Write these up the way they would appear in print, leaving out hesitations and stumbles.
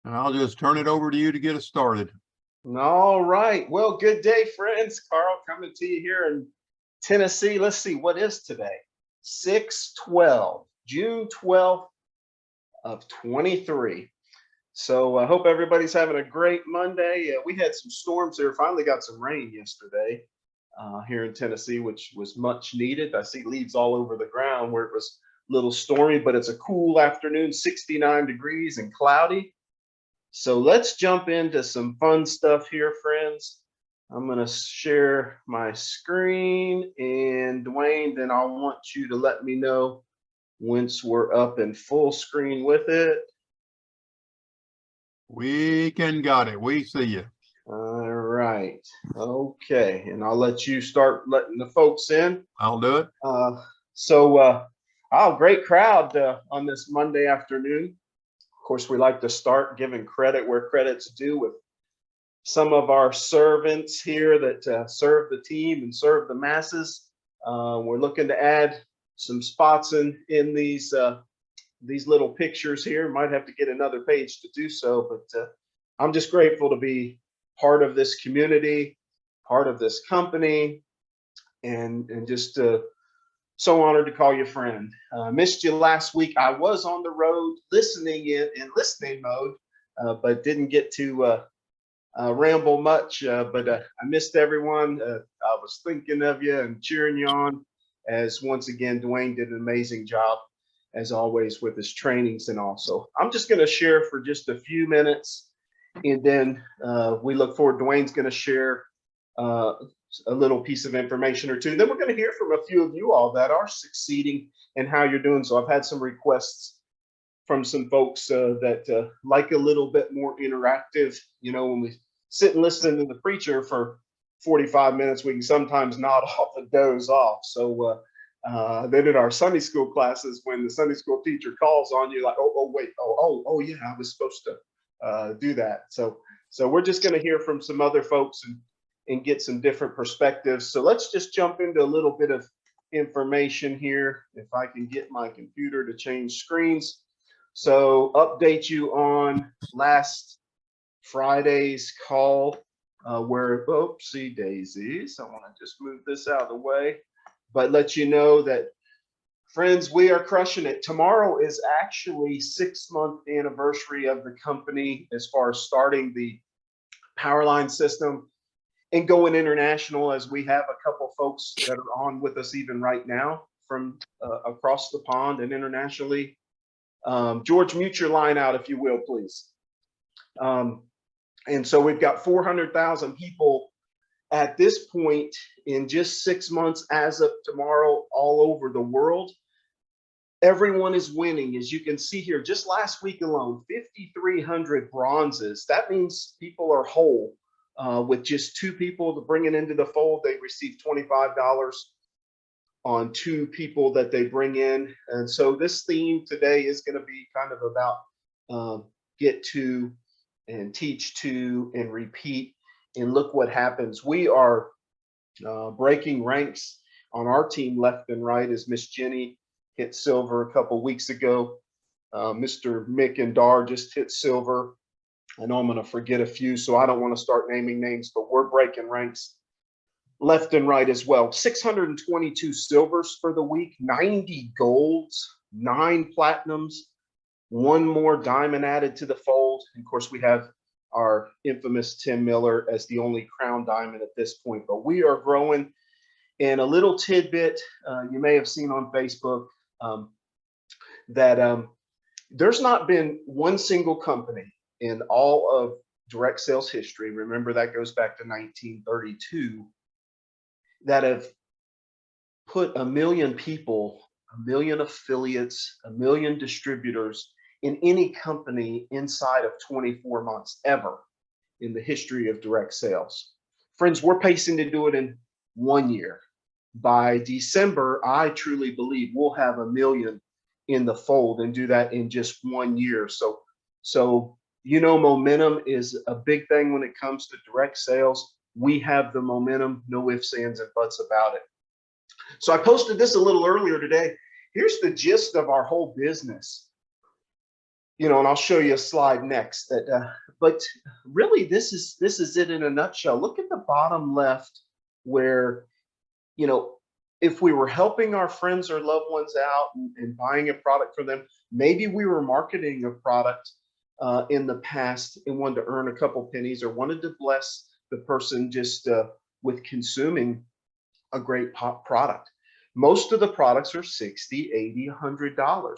And I'll just turn it over to you to get us started. All right. Well, good day, friends. Carl coming to you here in Tennessee. Let's see, what is today? 6/12, June 12th of 23. So I hope everybody's having a great Monday. We had some storms here. Finally got some rain yesterday here in Tennessee, which was much needed. I see leaves all over the ground where it was a little stormy, but it's a cool afternoon, 69 degrees and cloudy. So let's jump into some fun stuff here, friends. I'm going to share my screen, and Dwayne, then I want you to let me know once we're up in full screen with it. We got it. We see you. All right. Okay. And I'll let you start letting the folks in. I'll do it. Great crowd on this Monday afternoon. Of course, we like to start giving credit where credit's due with some of our servants here that serve the team and serve the masses. We're looking to add some spots in these little pictures here. Might have to get another page to do so, but I'm just grateful to be part of this community, part of this company, and just so honored to call you friend. Missed you last week. I was on the road listening in listening mode, but didn't get to ramble much. But I missed everyone. I was thinking of you and cheering you on, as once again, Dwayne did an amazing job, as always, with his trainings and all. So I'm just going to share for just a few minutes, and then we look forward. Dwayne's going to share a little piece of information or two. Then we're going to hear from a few of you all that are succeeding and how you're doing. So I've had some requests from some folks that like a little bit more interactive. You know, when we sit and listen to the preacher for 45 minutes, we can sometimes nod off and doze off. So then in our Sunday school classes, when the Sunday school teacher calls on you, like, oh yeah, I was supposed to do that. So we're just going to hear from some other folks and get some different perspectives. So let's just jump into a little bit of information here. If I can get my computer to change screens. So update you on last Friday's call where, oopsie daisies, I want to just move this out of the way, but let you know that, friends, we are crushing it. Tomorrow is actually 6-month anniversary of the company as far as starting the Powerline system and going international, as we have a couple folks that are on with us even right now from across the pond and internationally. George, mute your line out, if you will, please. And so we've got 400,000 people at this point in just 6 months as of tomorrow all over the world. Everyone is winning. As you can see here, just last week alone, 5,300 bronzes. That means people are whole. With just 2 people to bring it into the fold, they receive $25 on 2 people that they bring in. And so this theme today is going to be kind of about get to and teach to and repeat, and look what happens. We are breaking ranks on our team left and right, as Miss Jenny hit silver a couple weeks ago. Mr. Mick and Dar just hit silver. I know I'm going to forget a few, so I don't want to start naming names, but we're breaking ranks left and right as well. 622 silvers for the week, 90 golds, 9 platinums, 1 more diamond added to the fold. And of course, we have our infamous Tim Miller as the only crown diamond at this point, but we are growing. And a little tidbit you may have seen on Facebook that there's not been one single company in all of direct sales history, remember that goes back to 1932, that have put 1 million people, 1 million affiliates, 1 million distributors in any company inside of 24 months ever in the history of direct sales. Friends, we're pacing to do it in 1 year. By December, I truly believe we'll have 1 million in the fold and do that in just 1 year. So you know, momentum is a big thing when it comes to direct sales. We have the momentum, no ifs, ands, and buts about it. So I posted this a little earlier today. Here's the gist of our whole business. you know, and I'll show you a slide next that, but really this is it in a nutshell. Look at the bottom left where, you know, if we were helping our friends or loved ones out and buying a product for them, maybe we were marketing a product in the past and wanted to earn a couple pennies or wanted to bless the person just with consuming a great product. Most of the products are $60, $80, $100.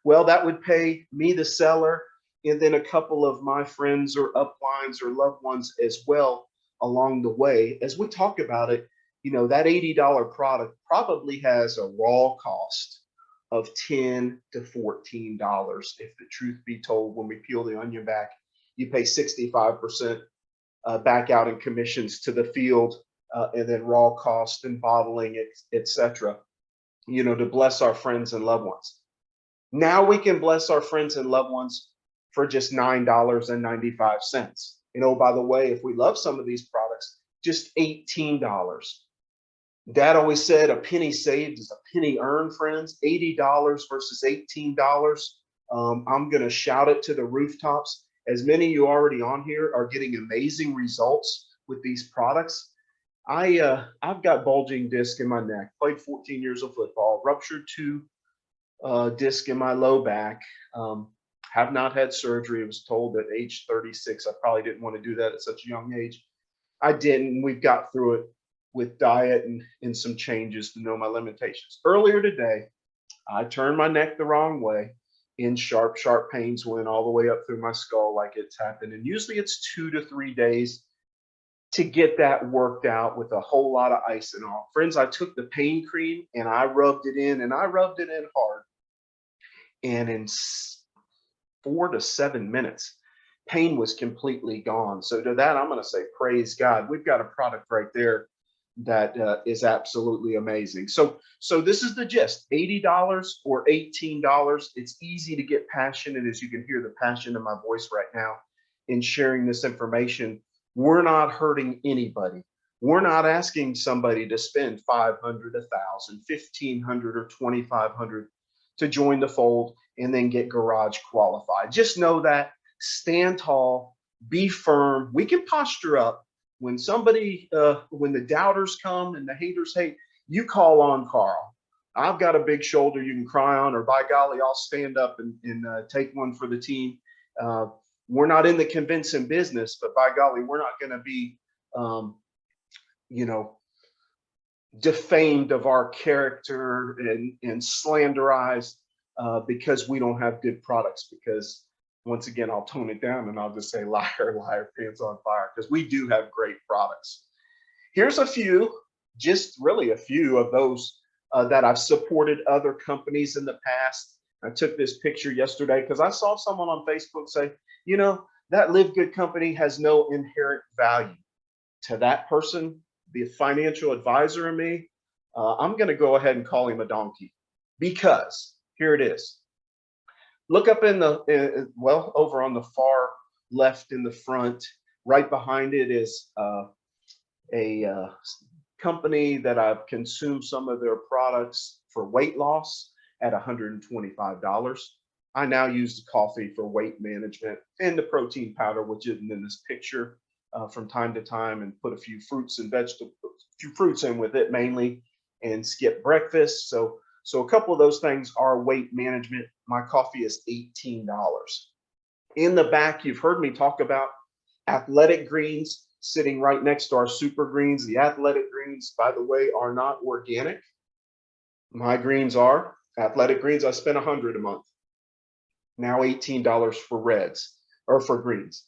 Well, that would pay me, the seller, and then a couple of my friends or uplines or loved ones as well along the way. As we talk about it, you know, that $80 product probably has a raw cost of $10 to $14. If the truth be told, when we peel the onion back, you pay 65% back out in commissions to the field, and then raw cost and bottling, etc. You know, to bless our friends and loved ones. Now we can bless our friends and loved ones for just $9.95. You know, by the way, if we love some of these products, just $18. Dad always said a penny saved is a penny earned, friends. $80 versus $18. I'm going to shout it to the rooftops. As many of you already on here are getting amazing results with these products. I've got bulging disc in my neck, played 14 years of football, ruptured 2 disc in my low back. Have not had surgery. I was told at age 36 I probably didn't want to do that at such a young age. I didn't. We've got through it with diet and some changes to know my limitations. Earlier today, I turned my neck the wrong way, and sharp pains went all the way up through my skull like it's happened. And usually it's 2 to 3 days to get that worked out with a whole lot of ice and all. Friends, I took the pain cream and I rubbed it in, and I rubbed it in hard. And in 4 to 7 minutes, pain was completely gone. So to that, I'm going to say, praise God. We've got a product right there that is absolutely amazing. So this is the gist: $80 or $18. It's easy to get passionate, as you can hear the passion in my voice right now in sharing this information. We're not hurting anybody. We're not asking somebody to spend $500, $1,000, $1,500, or $2,500 to join the fold and then get garage qualified. Just know that. Stand tall, be firm. We can posture up. When somebody, when the doubters come and the haters hate, you call on Carl. I've got a big shoulder you can cry on, or by golly, I'll stand up and take one for the team. We're not in the convincing business, but by golly, we're not going to be, you know, defamed of our character and slanderized because we don't have good products. Because once again, I'll tone it down and I'll just say liar, liar, pants on fire, because we do have great products. Here's a few, just really a few of those that I've supported other companies in the past. I took this picture yesterday because I saw someone on Facebook say, you know, that LiveGood company has no inherent value. To that person, the financial advisor in me, I'm going to go ahead and call him a donkey, because here it is. Look up in the, well, over on the far left in the front, right behind it is a company that I've consumed some of their products for weight loss at $125. I now use the coffee for weight management and the protein powder, which isn't in this picture, from time to time, and put a few fruits and vegetables, a few fruits in with it mainly, and skip breakfast. So a couple of those things are weight management. My coffee is $18. In the back, you've heard me talk about athletic greens sitting right next to our super greens. The athletic greens, by the way, are not organic. My greens are. Athletic greens, I spend $100 a month. Now $18 for reds, or for greens.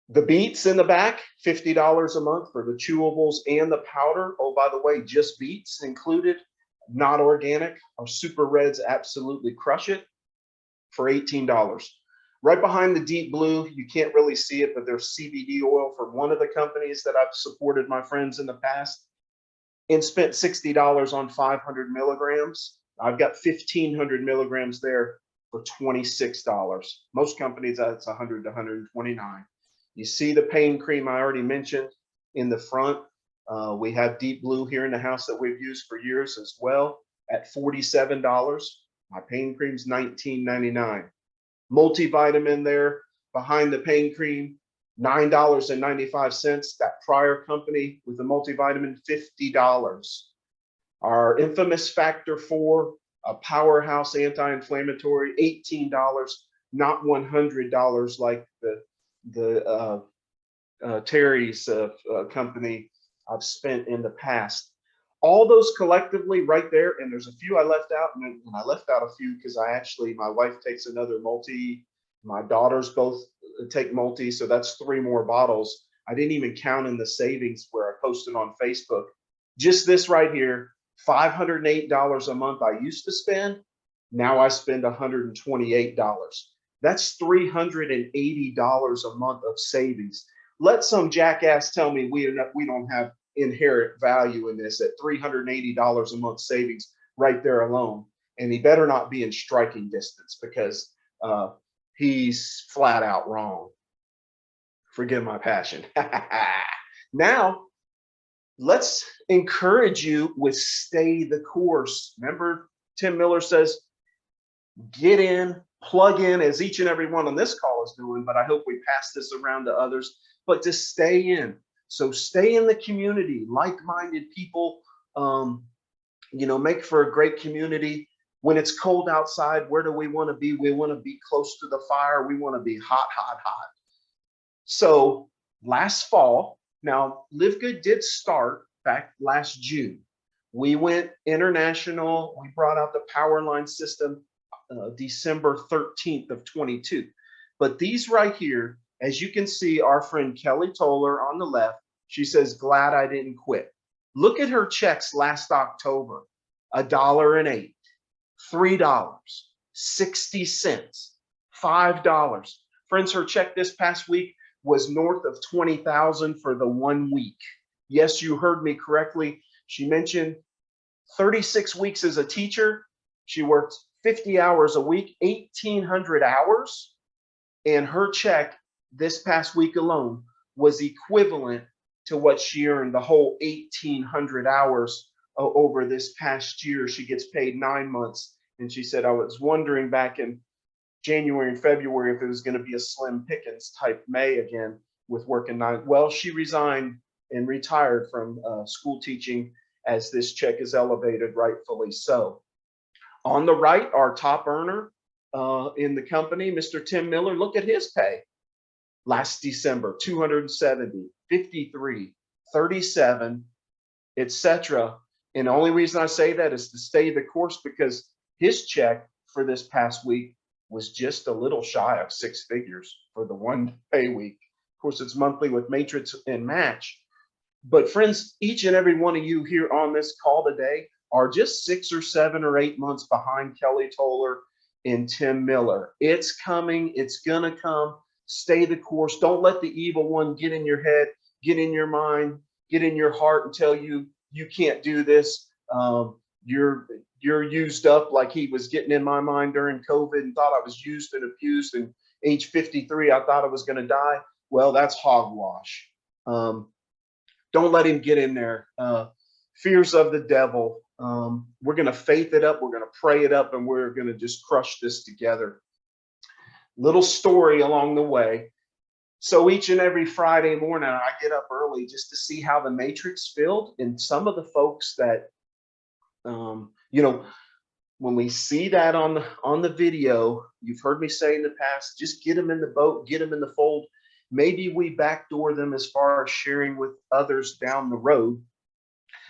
The beets in the back, $50 a month for the chewables and the powder. Oh, by the way, just beets included, not organic. Our super reds absolutely crush it for $18. Right behind the deep blue, you can't really see it, but there's CBD oil from one of the companies that I've supported my friends in the past, and spent $60 on 500 milligrams. I've got 1,500 milligrams there for $26. Most companies, that's 100 to 129. You see the pain cream I already mentioned in the front. We have deep blue here in the house that we've used for years as well at $47. My pain cream's $19.99. Multivitamin there behind the pain cream, $9.95. That prior company with the multivitamin, $50. Our infamous Factor 4, a powerhouse anti-inflammatory, $18, not $100 like the Terry's company I've spent in the past. All those collectively right there, and there's a few I left out, and I left out a few because my wife takes another multi, my daughters both take multi, so that's 3 more bottles. I didn't even count in the savings where I posted on Facebook. Just this right here, $508 a month I used to spend. Now I spend $128. That's $380 a month of savings. Let some jackass tell me we don't have inherent value in this at $380 a month savings right there alone. And he better not be in striking distance, because he's flat out wrong. Forgive my passion. Now, let's encourage you with stay the course. Remember, Tim Miller says, get in, plug in, as each and every one on this call is doing, but I hope we pass this around to others, but to stay in. So stay in the community, like-minded people, make for a great community. When it's cold outside, where do we want to be? We want to be close to the fire. We want to be hot, hot, hot. So last fall, now LiveGood did start back last June. We went international. We brought out the power line system December 13th of 22. But these right here, as you can see, our friend Kelly Toller on the left, she says, glad I didn't quit. Look at her checks last October, $1.08, $3, 60 cents, $5. Friends, her check this past week was north of 20,000 for the 1 week. Yes, you heard me correctly. She mentioned 36 weeks as a teacher. She worked 50 hours a week, 1,800 hours. And her check this past week alone was equivalent to what she earned the whole 1,800 hours over this past year. She gets paid 9 months. And she said, I was wondering back in January and February if it was going to be a slim pickings type May again with working 9. Well, she resigned and retired from school teaching as this check is elevated, rightfully so. On the right, our top earner in the company, Mr. Tim Miller, look at his pay. Last December, 270, 53, 37, etc. And the only reason I say that is to stay the course, because his check for this past week was just a little shy of 6 figures for the 1 pay week. Of course, it's monthly with matrix and match. But friends, each and every one of you here on this call today are just 6 or 7 or 8 months behind Kelly Toller and Tim Miller. It's coming. It's going to come. Stay the course. Don't let the evil one get in your head, get in your mind, get in your heart and tell you you can't do this. You're used up, like he was getting in my mind during COVID and thought I was used and abused. And age 53, I thought I was going to die. Well, that's hogwash. Don't let him get in there. Fears of the devil. We're going to faith it up. We're going to pray it up, and we're going to just crush this together. Little story along the way. So each and every Friday morning, I get up early just to see how the matrix filled. And some of the folks that, when we see that on the video, you've heard me say in the past, just get them in the boat, get them in the fold. Maybe we backdoor them as far as sharing with others down the road.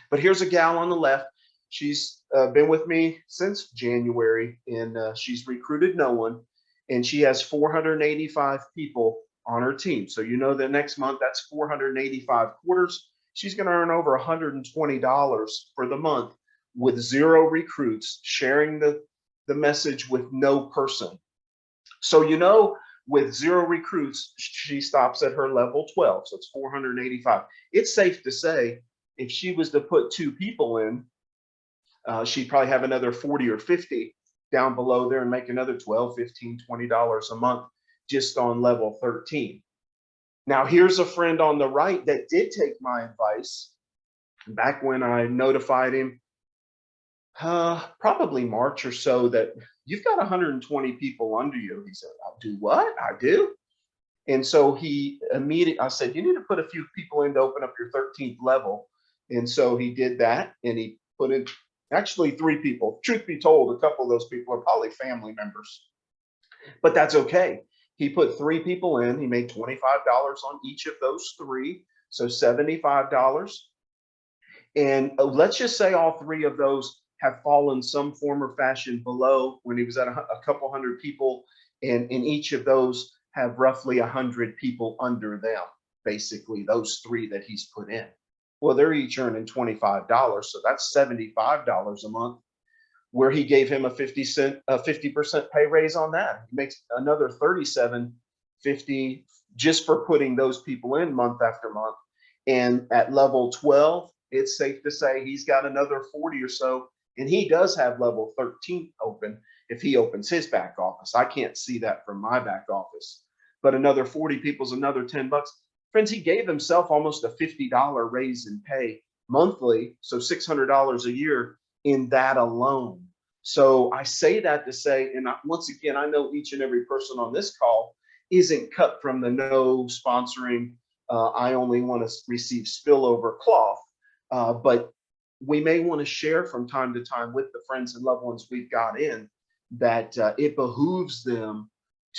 But here's a gal on the left. She's been with me since January, and she's recruited no one. And she has 485 people on her team. So the next month, that's 485 quarters. She's going to earn over $120 for the month with 0 recruits, sharing the message with no person. So with 0 recruits, she stops at her level 12. So it's 485. It's safe to say if she was to put 2 people in, she'd probably have another 40 or 50 down below there and make another $12, $15, $20 a month just on level 13. Now, here's a friend on the right that did take my advice back when I notified him Probably March or so, that you've got 120 people under you. He said, I'll do what? I do. And so he immediately, I said, you need to put a few people in to open up your 13th level. And so he did that, and he put in actually 3 people. Truth be told, a couple of those people are probably family members, but that's okay. He put 3 people in. He made $25 on each of those 3, so $75. And let's just say all 3 of those have fallen some form or fashion below when he was at a couple hundred people. And in each of those have roughly 100 people under them, basically those 3 that he's put in. Well, they're each earning $25. So that's $75 a month, where he gave him a 50% pay raise on that. He makes another $37.50 just for putting those people in month after month. And at level 12, it's safe to say he's got another 40 or so. And he does have level 13 open if he opens his back office. I can't see that from my back office. But another 40 people's another $10. Friends, he gave himself almost a $50 raise in pay monthly, so $600 a year in that alone. So I say that to say, and once again, I know each and every person on this call isn't cut from the no sponsoring. I only want to receive spillover cloth, but we may want to share from time to time with the friends and loved ones we've got in that it behooves them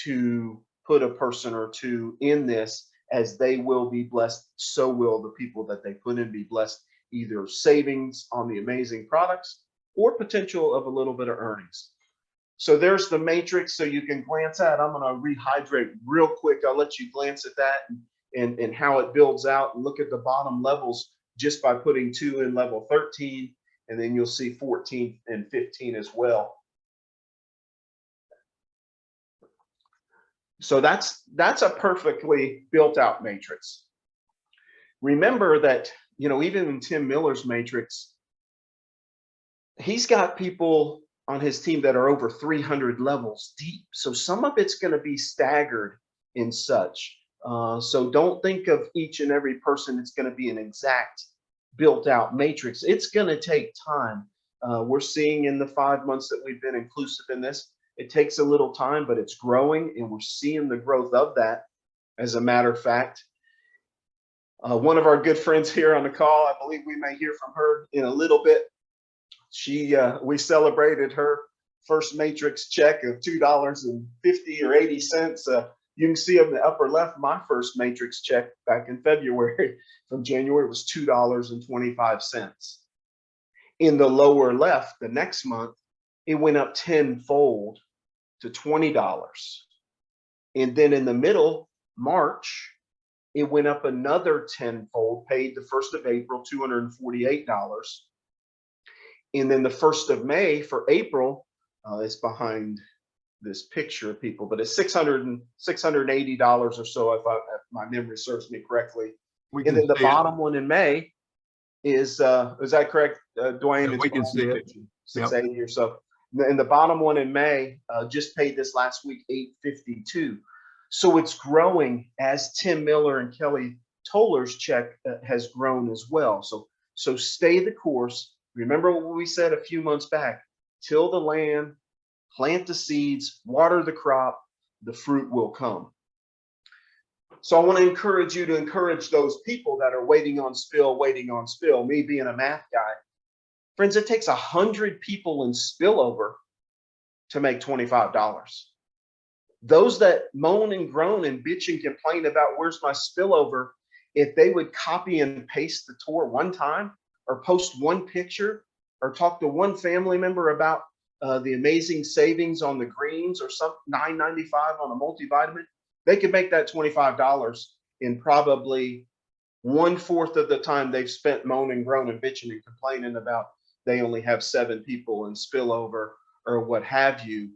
to put a person or 2 in this, as they will be blessed. So will the people that they put in be blessed, either savings on the amazing products or potential of a little bit of earnings. So there's the matrix, so you can glance at. I'm going to rehydrate real quick. I'll let you glance at that and how it builds out, and look at the bottom levels just by putting 2 in level 13, and then you'll see 14 and 15 as well. So that's a perfectly built out matrix. Remember that, even in Tim Miller's matrix, he's got people on his team that are over 300 levels deep. So some of it's going to be staggered in such. So don't think of each and every person. It's going to be an exact built out matrix. It's going to take time. We're seeing in the 5 months that we've been inclusive in this, it takes a little time, but it's growing, and we're seeing the growth of that. As a matter of fact, one of our good friends here on the call, I believe we may hear from her in a little bit. We celebrated her first matrix check of $2.50 or 80 cents. You can see in the upper left, my first matrix check back in February from January was $2.25. In the lower left, the next month, it went up tenfold to $20. And then in the middle, March, it went up another tenfold, paid the 1st of April, $248. And then the 1st of May for April, it's behind this picture of people, but it's $680 or so, if my memory serves me correctly. And then the bottom one in May is that correct, Dwayne? Yeah, we can see it. 680 or so. And the bottom one in May just paid this last week, $852. So it's growing as Tim Miller and Kelly Toller's check has grown as well. So stay the course. Remember what we said a few months back: till the land, plant the seeds, water the crop, the fruit will come. So I want to encourage you to encourage those people that are waiting on spill. Me being a math guy, friends, it takes 100 people in spillover to make $25. Those that moan and groan and bitch and complain about where's my spillover, if they would copy and paste the tour one time, or post one picture, or talk to one family member about the amazing savings on the greens, or some $9.95 on a multivitamin, they could make that $25 in probably 1/4 of the time they've spent moaning, groaning, bitching, and complaining about they only have 7 people in spillover or what have you.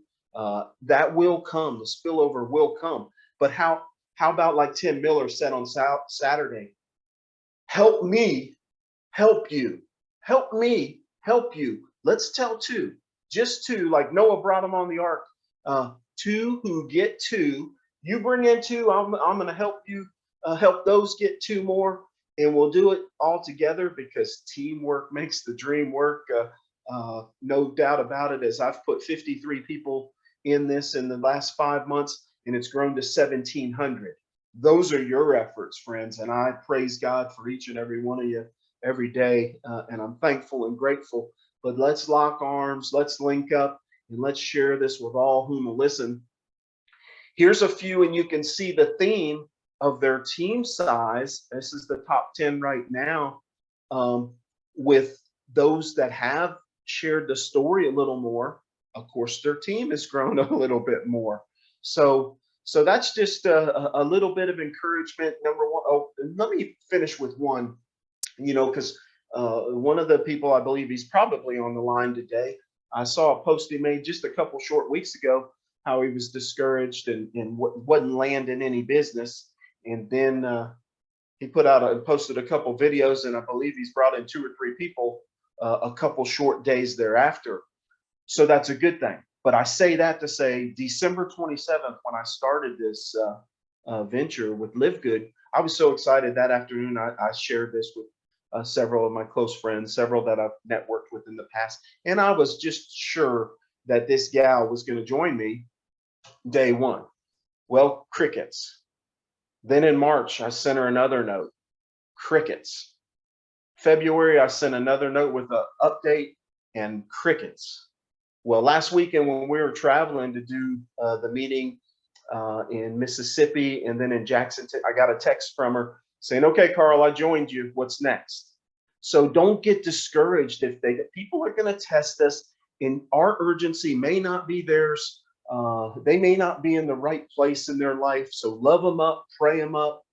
That will come. The spillover will come. But how about, like Tim Miller said on Saturday, help me help you, help me help you. Let's tell 2, just 2, like Noah brought them on the ark. 2 who get 2, you bring in 2, I'm going to help you help those get 2 more, and we'll do it all together, because teamwork makes the dream work. No doubt about it, as I've put 53 people in this in the last 5 months, and it's grown to 1,700. Those are your efforts, friends, and I praise God for each and every one of you every day, and I'm thankful and grateful. But let's lock arms, let's link up, and let's share this with all whom will listen. Here's a few, and you can see the theme of their team size. This is the top 10 right now, with those that have shared the story a little more. Of course, their team has grown a little bit more. So that's just a little bit of encouragement. Number one. Oh, let me finish with one, because one of the people, I believe he's probably on the line today. I saw a post he made just a couple short weeks ago, how he was discouraged and wasn't landing any business. And then he posted a couple videos, and I believe he's brought in 2 or 3 people a couple short days thereafter. So that's a good thing. But I say that to say December 27th, when I started this venture with LiveGood, I was so excited that afternoon. I shared this with several of my close friends, several that I've networked with in the past. And I was just sure that this gal was going to join me day one. Well, crickets. Then in March, I sent her another note. Crickets. February, I sent another note with an update, and crickets. Well, last weekend when we were traveling to do the meeting in Mississippi and then in Jackson, I got a text from her saying, "Okay, Carl, I joined you. What's next?" So don't get discouraged if people are going to test us, and our urgency may not be theirs. They may not be in the right place in their life. So love them up, pray them up,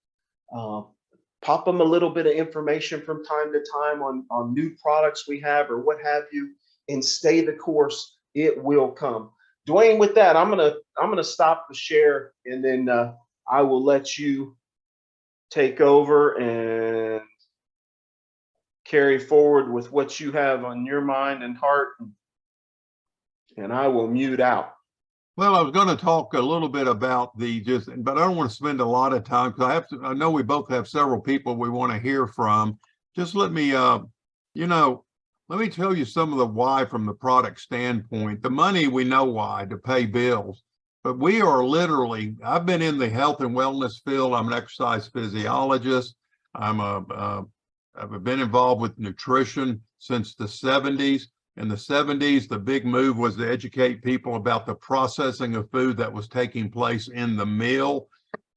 pop them a little bit of information from time to time on new products we have or what have you, and stay the course. It will come. Dwayne, with that, I'm gonna stop the share, and then I will let you take over and carry forward with what you have on your mind and heart, and I will mute out. Well, I was going to talk a little bit about but I don't want to spend a lot of time because I know we both have several people we want to hear from. Just let me, let me tell you some of the why from the product standpoint. The money, we know why, to pay bills, but we are literally, I've been in the health and wellness field. I'm an exercise physiologist. I've been involved with nutrition since the 70s. In the 70s, the big move was to educate people about the processing of food that was taking place in the meal.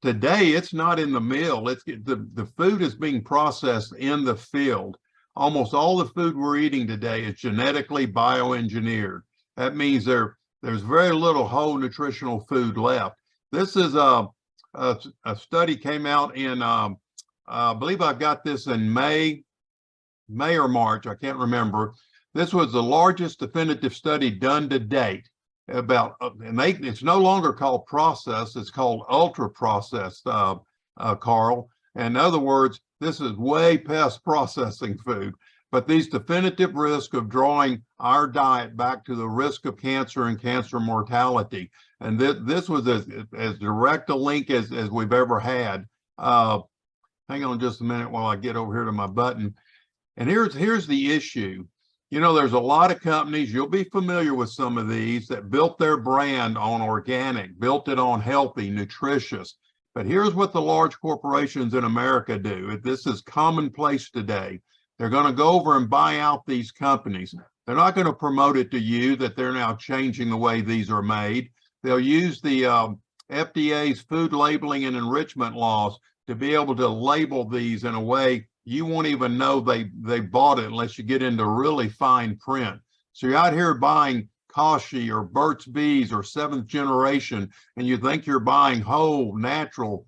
Today, it's not in the meal. The food is being processed in the field. Almost all the food we're eating today is genetically bioengineered. That means there's very little whole nutritional food left. This is a study came out in, I believe I got this in May or March, I can't remember. This was the largest definitive study done to date about, it's no longer called processed, it's called ultra processed, Carl. In other words, this is way past processing food, but these definitive risk of drawing our diet back to the risk of cancer and cancer mortality. And this was as direct a link as we've ever had. Hang on just a minute while I get over here to my button. And here's the issue. There's a lot of companies, you'll be familiar with some of these, that built their brand on organic, built it on healthy, nutritious. But here's what the large corporations in America do. This is commonplace today. They're going to go over and buy out these companies. They're not going to promote it to you that they're now changing the way these are made. They'll use the FDA's food labeling and enrichment laws to be able to label these in a way you won't even know they bought it unless you get into really fine print. So you're out here buying Kashi or Burt's Bees or Seventh Generation, and you think you're buying whole, natural,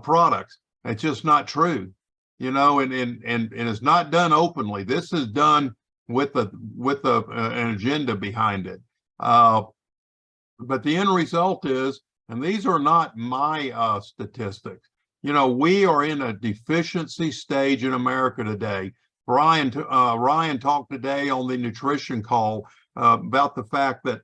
products. It's just not true, and it's not done openly. This is done with an agenda behind it. But the end result is, and these are not my statistics, we are in a deficiency stage in America today. Ryan talked today on the nutrition call about the fact that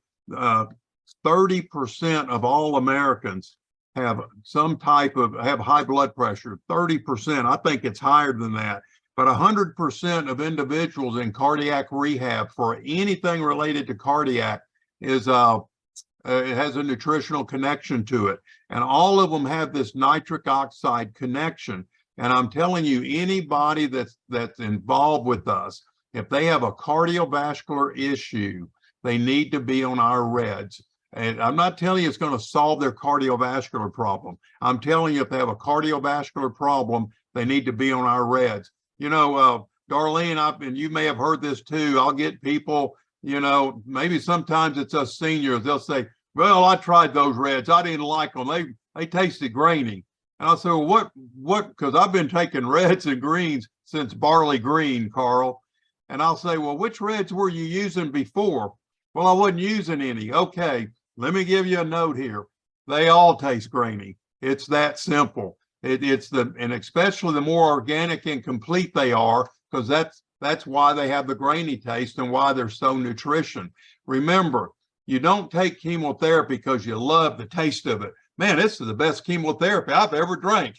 30% of all Americans have have high blood pressure. 30%. I think it's higher than that. but 100% of individuals in cardiac rehab for anything related to cardiac is it has a nutritional connection to it. And all of them have this nitric oxide connection. And I'm telling you, anybody that's involved with us, if they have a cardiovascular issue, they need to be on our Reds. And I'm not telling you it's going to solve their cardiovascular problem. I'm telling you, if they have a cardiovascular problem, they need to be on our Reds. You know, Darlene, and you may have heard this too. I'll get people, you know, maybe sometimes it's us seniors. They'll say, well, I tried those Reds. I didn't like them. They tasted grainy. And I say, well, what? Because I've been taking Reds and greens since barley green, Carl. And I'll say, well, which Reds were you using before? Well, I wasn't using any. Okay, let me give you a note here. They all taste grainy. It's that simple. And especially the more organic and complete they are, because that's why they have the grainy taste and why they're so nutrition. Remember, you don't take chemotherapy because you love the taste of it. Man, this is the best chemotherapy I've ever drank.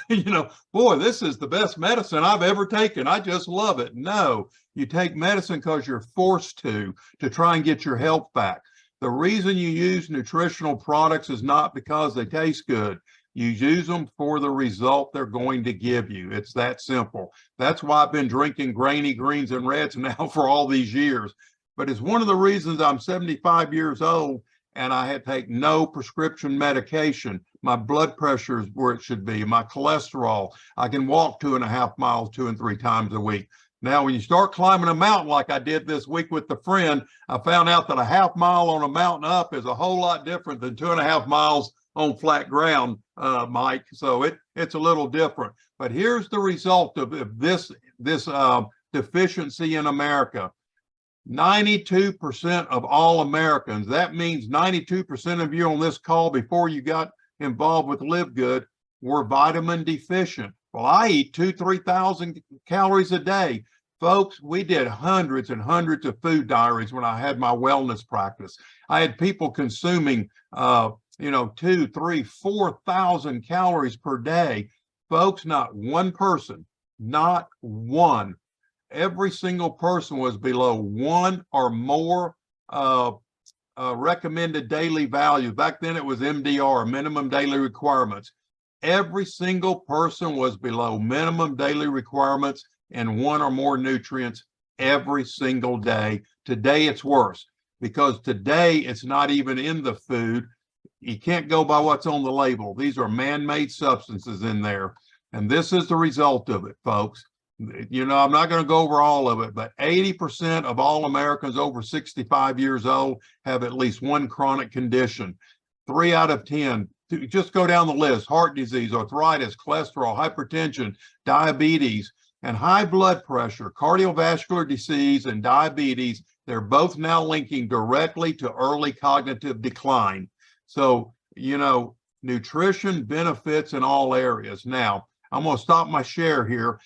You know, boy, this is the best medicine I've ever taken. I just love it. No, you take medicine because you're forced to try and get your health back. The reason you use nutritional products is not because they taste good. You use them for the result they're going to give you. It's that simple. That's why I've been drinking grainy greens and Reds now for all these years. But it's one of the reasons I'm 75 years old and I had to take no prescription medication. My blood pressure is where it should be, my cholesterol. I can walk 2.5 miles 2 and 3 times a week. Now, when you start climbing a mountain like I did this week with the friend, I found out that a 1/2 mile on a mountain up is a whole lot different than 2.5 miles on flat ground, Mike. So it's a little different. But here's the result of this deficiency in America. 92% of all Americans, that means 92% of you on this call before you got involved with LiveGood were vitamin deficient. Well, I eat 2,000-3,000 calories a day. Folks, we did hundreds and hundreds of food diaries when I had my wellness practice. I had people consuming, 2,000, 3,000, 4,000 calories per day. Folks, not one person, not one. Every single person was below 1 or more recommended daily value. Back then it was MDR, minimum daily requirements. Every single person was below minimum daily requirements and 1 or more nutrients every single day. Today it's worse because today it's not even in the food. You can't go by what's on the label. These are man-made substances in there. And this is the result of it, folks. You know, I'm not going to go over all of it, but 80% of all Americans over 65 years old have at least one chronic condition. 3 out of 10, just go down the list: heart disease, arthritis, cholesterol, hypertension, diabetes, and high blood pressure. Cardiovascular disease and diabetes, they're both now linking directly to early cognitive decline. So, you know, nutrition benefits in all areas. Now, I'm going to stop my share here.